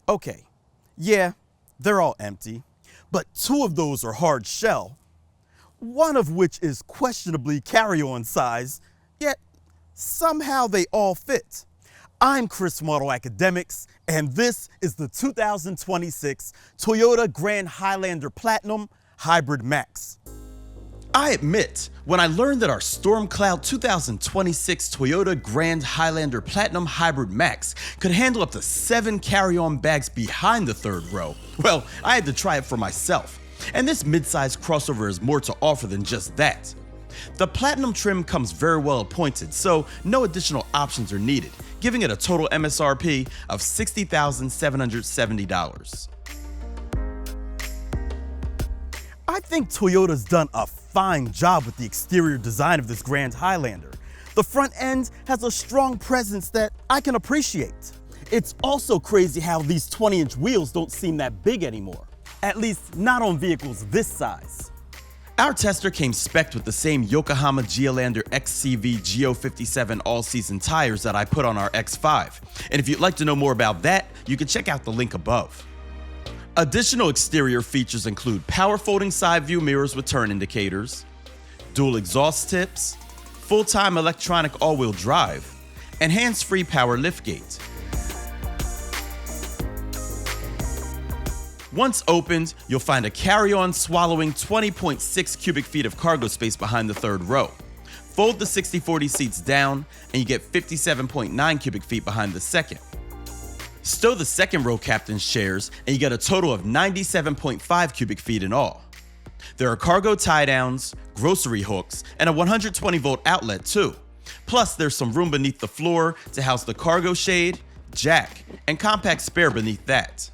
Okay, yeah, they're all empty, but two of those are hard shell, one of which is questionably carry-on size, yet somehow they all fit. I'm Chris from AutoAcademics, and this is the 2026 Toyota Grand Highlander Platinum Hybrid Max. I admit, when I learned that our Storm Cloud 2026 Toyota Grand Highlander Platinum Hybrid Max could handle up to 7 carry-on bags behind the third row, well, I had to try it for myself. And this mid-size crossover has more to offer than just that. The Platinum trim comes very well appointed, so no additional options are needed, giving it a total M.S.R.P. of $60,770. I think Toyota's done a fine job with the exterior design of this Grand Highlander. The front end has a strong presence that I can appreciate. It's also crazy how these 20-inch wheels don't seem that big anymore, at least not on vehicles this size. Our tester came spec'd with the same Yokohama Highlander XCV Go57 all-season tires that I put on our X5, and if you'd like to know more about that, you can check out the link above. Additional exterior features include power folding side view mirrors with turn indicators, dual exhaust tips, full-time electronic all-wheel drive, and hands-free power liftgate. Once opened, you'll find a carry-on swallowing 20.6 cubic feet of cargo space behind the third row. Fold the 60/40 seats down, and you get 57.9 cubic feet behind the second. Stow the second row captain's chairs, and you get a total of 97.5 cubic feet in all. There are cargo tie-downs, grocery hooks, and a 120-volt outlet too. Plus, there's some room beneath the floor to house the cargo shade, jack, and compact spare beneath that.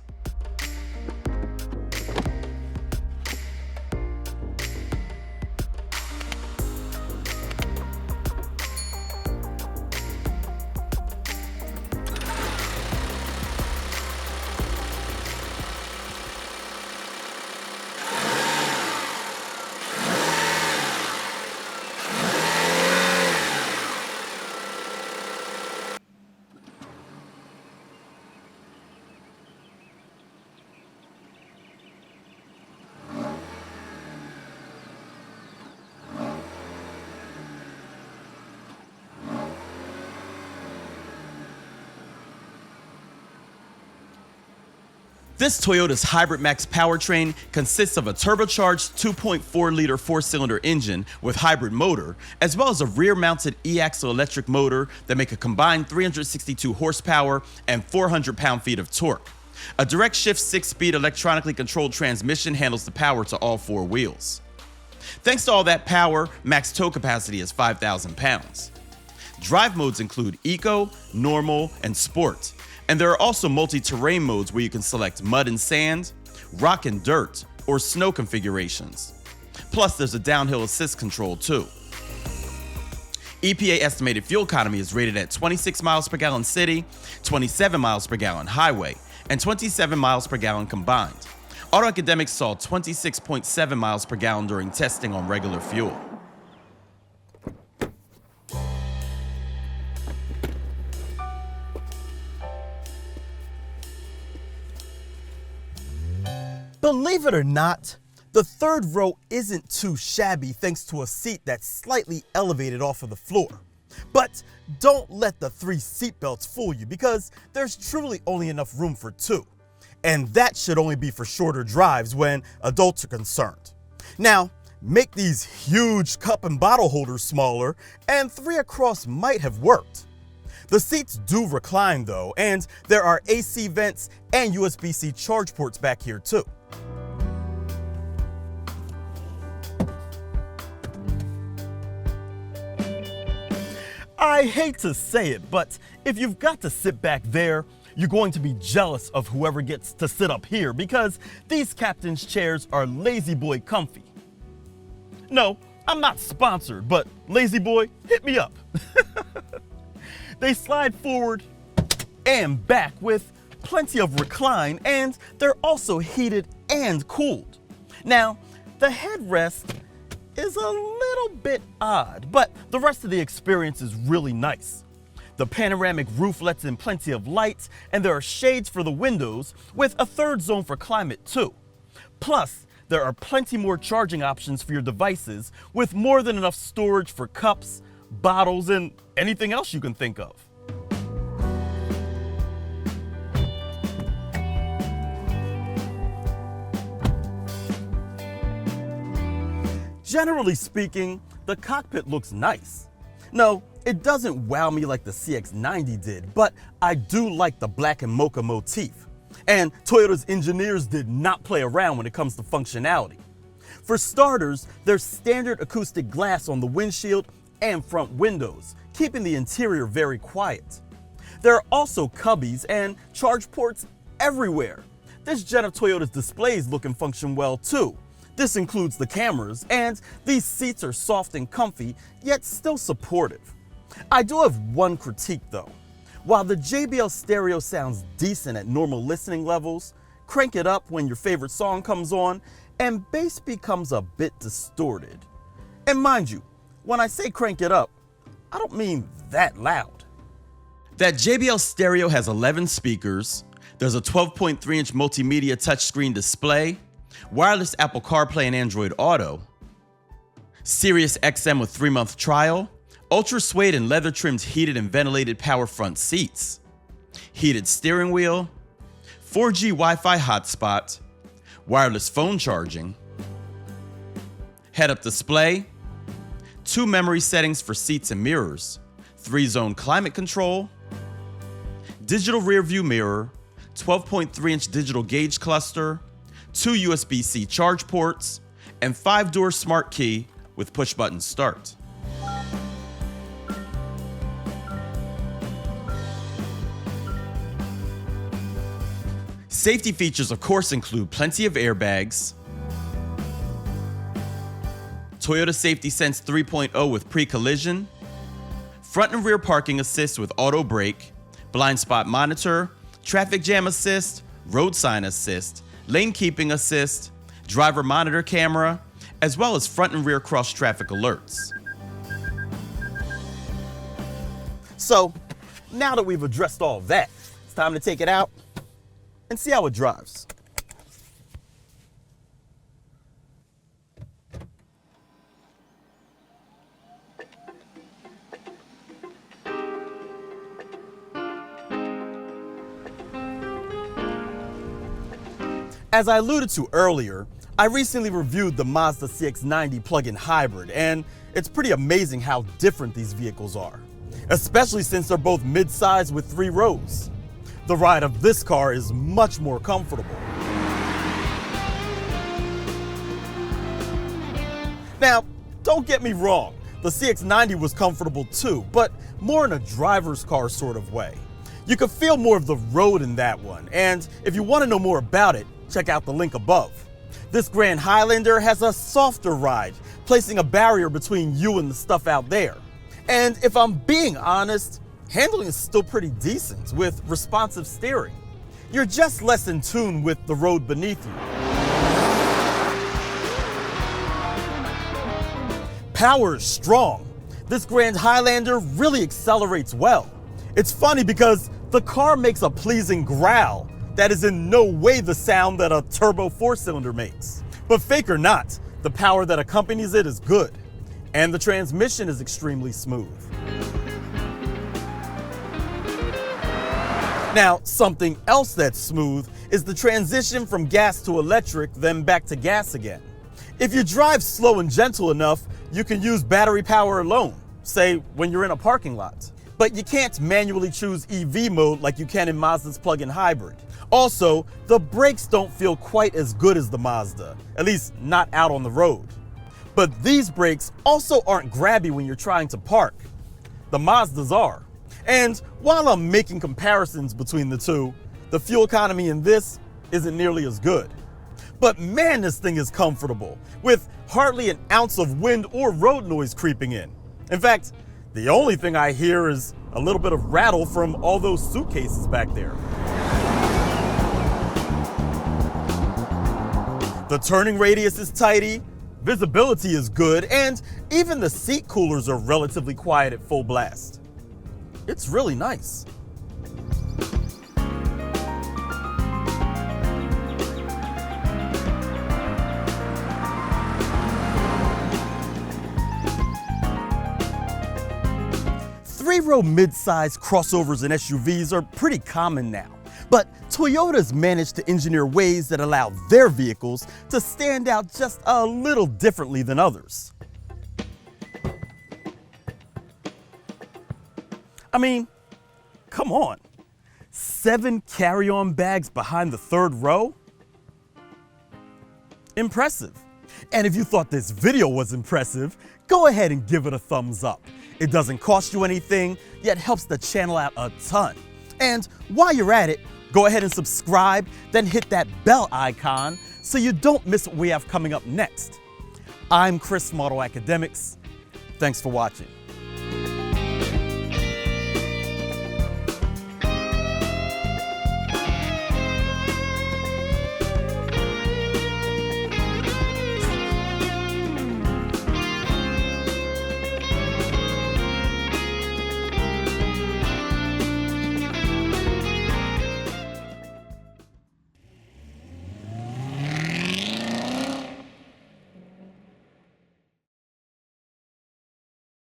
This Toyota's Hybrid Max powertrain consists of a turbocharged 2.4-liter 4-cylinder engine with hybrid motor, as well as a rear-mounted e-axle electric motor that make a combined 362 horsepower and 400 pound-feet of torque. A direct shift 6-speed electronically controlled transmission handles the power to all 4 wheels. Thanks to all that power, max tow capacity is 5,000 pounds. Drive modes include Eco, Normal, and Sport. And there are also multi-terrain modes where you can select mud and sand, rock and dirt, or snow configurations. Plus, there's a downhill assist control too. EPA estimated fuel economy is rated at 26 miles per gallon city, 27 miles per gallon highway, and 27 miles per gallon combined. AutoAcademics saw 26.7 miles per gallon during testing on regular fuel. Believe it or not, the third row isn't too shabby thanks to a seat that's slightly elevated off of the floor. But don't let the 3 seat belts fool you, because there's truly only enough room for 2. And that should only be for shorter drives when adults are concerned. Now, make these huge cup and bottle holders smaller, and 3 across might have worked. The seats do recline though, and there are AC vents and USB-C charge ports back here too. I hate to say it, but if you've got to sit back there, you're going to be jealous of whoever gets to sit up here, because these captain's chairs are lazy boy comfy. No, I'm not sponsored, but lazy boy, hit me up. They slide forward and back with plenty of recline, and they're also heated and cooled. Now, the headrest is a little bit odd, but the rest of the experience is really nice. The panoramic roof lets in plenty of light, and there are shades for the windows, with a third zone for climate too. Plus, there are plenty more charging options for your devices, with more than enough storage for cups, bottles, and anything else you can think of. Generally speaking, the cockpit looks nice. No, it doesn't wow me like the CX-90 did, but I do like the black and mocha motif. And Toyota's engineers did not play around when it comes to functionality. For starters, there's standard acoustic glass on the windshield and front windows, keeping the interior very quiet. There are also cubbies and charge ports everywhere. This gen of Toyota's displays look and function well too. This includes the cameras, and these seats are soft and comfy, yet still supportive. I do have one critique though. While the JBL stereo sounds decent at normal listening levels, crank it up when your favorite song comes on, and bass becomes a bit distorted. And mind you, when I say crank it up, I don't mean that loud. That JBL stereo has 11 speakers, there's a 12.3-inch multimedia touchscreen display, wireless Apple CarPlay and Android Auto, Sirius XM with 3-month trial, ultra suede and leather trimmed heated and ventilated power front seats, heated steering wheel, 4G Wi-Fi hotspot, wireless phone charging, head-up display, 2 memory settings for seats and mirrors, 3-zone climate control, digital rear view mirror, 12.3-inch digital gauge cluster, 2 USB-C charge ports, and 5-door smart key with push-button start. Safety features of course include plenty of airbags, Toyota Safety Sense 3.0 with pre-collision, front and rear parking assist with auto brake, blind spot monitor, traffic jam assist, road sign assist, lane keeping assist, driver monitor camera, as well as front and rear cross traffic alerts. So, now that we've addressed all of that, it's time to take it out and see how it drives. As I alluded to earlier, I recently reviewed the Mazda CX-90 plug-in hybrid, and it's pretty amazing how different these vehicles are, especially since they're both mid-size with 3 rows. The ride of this car is much more comfortable. Now, don't get me wrong, the CX-90 was comfortable too, but more in a driver's car sort of way. You could feel more of the road in that one, and if you want to know more about it, check out the link above. This Grand Highlander has a softer ride, placing a barrier between you and the stuff out there. And if I'm being honest, handling is still pretty decent with responsive steering. You're just less in tune with the road beneath you. Power is strong. This Grand Highlander really accelerates well. It's funny because the car makes a pleasing growl that is in no way the sound that a turbo 4-cylinder makes. But fake or not, the power that accompanies it is good, and the transmission is extremely smooth. Now, something else that's smooth is the transition from gas to electric, then back to gas again. If you drive slow and gentle enough, you can use battery power alone, say when you're in a parking lot. But you can't manually choose EV mode like you can in Mazda's plug-in hybrid. Also, the brakes don't feel quite as good as the Mazda, at least not out on the road. But these brakes also aren't grabby when you're trying to park. The Mazdas are. And while I'm making comparisons between the two, the fuel economy in this isn't nearly as good. But man, this thing is comfortable, with hardly an ounce of wind or road noise creeping in. In fact, the only thing I hear is a little bit of rattle from all those suitcases back there. The turning radius is tidy, visibility is good, and even the seat coolers are relatively quiet at full blast. It's really nice. Three-row mid-size crossovers and SUVs are pretty common now, but Toyota's managed to engineer ways that allow their vehicles to stand out just a little differently than others. I mean, come on, 7 carry-on bags behind the third row? Impressive. And if you thought this video was impressive, go ahead and give it a thumbs up. It doesn't cost you anything, yet helps the channel out a ton. And while you're at it, go ahead and subscribe, then hit that bell icon so you don't miss what we have coming up next. I'm Chris from AutoAcademics. Thanks for watching.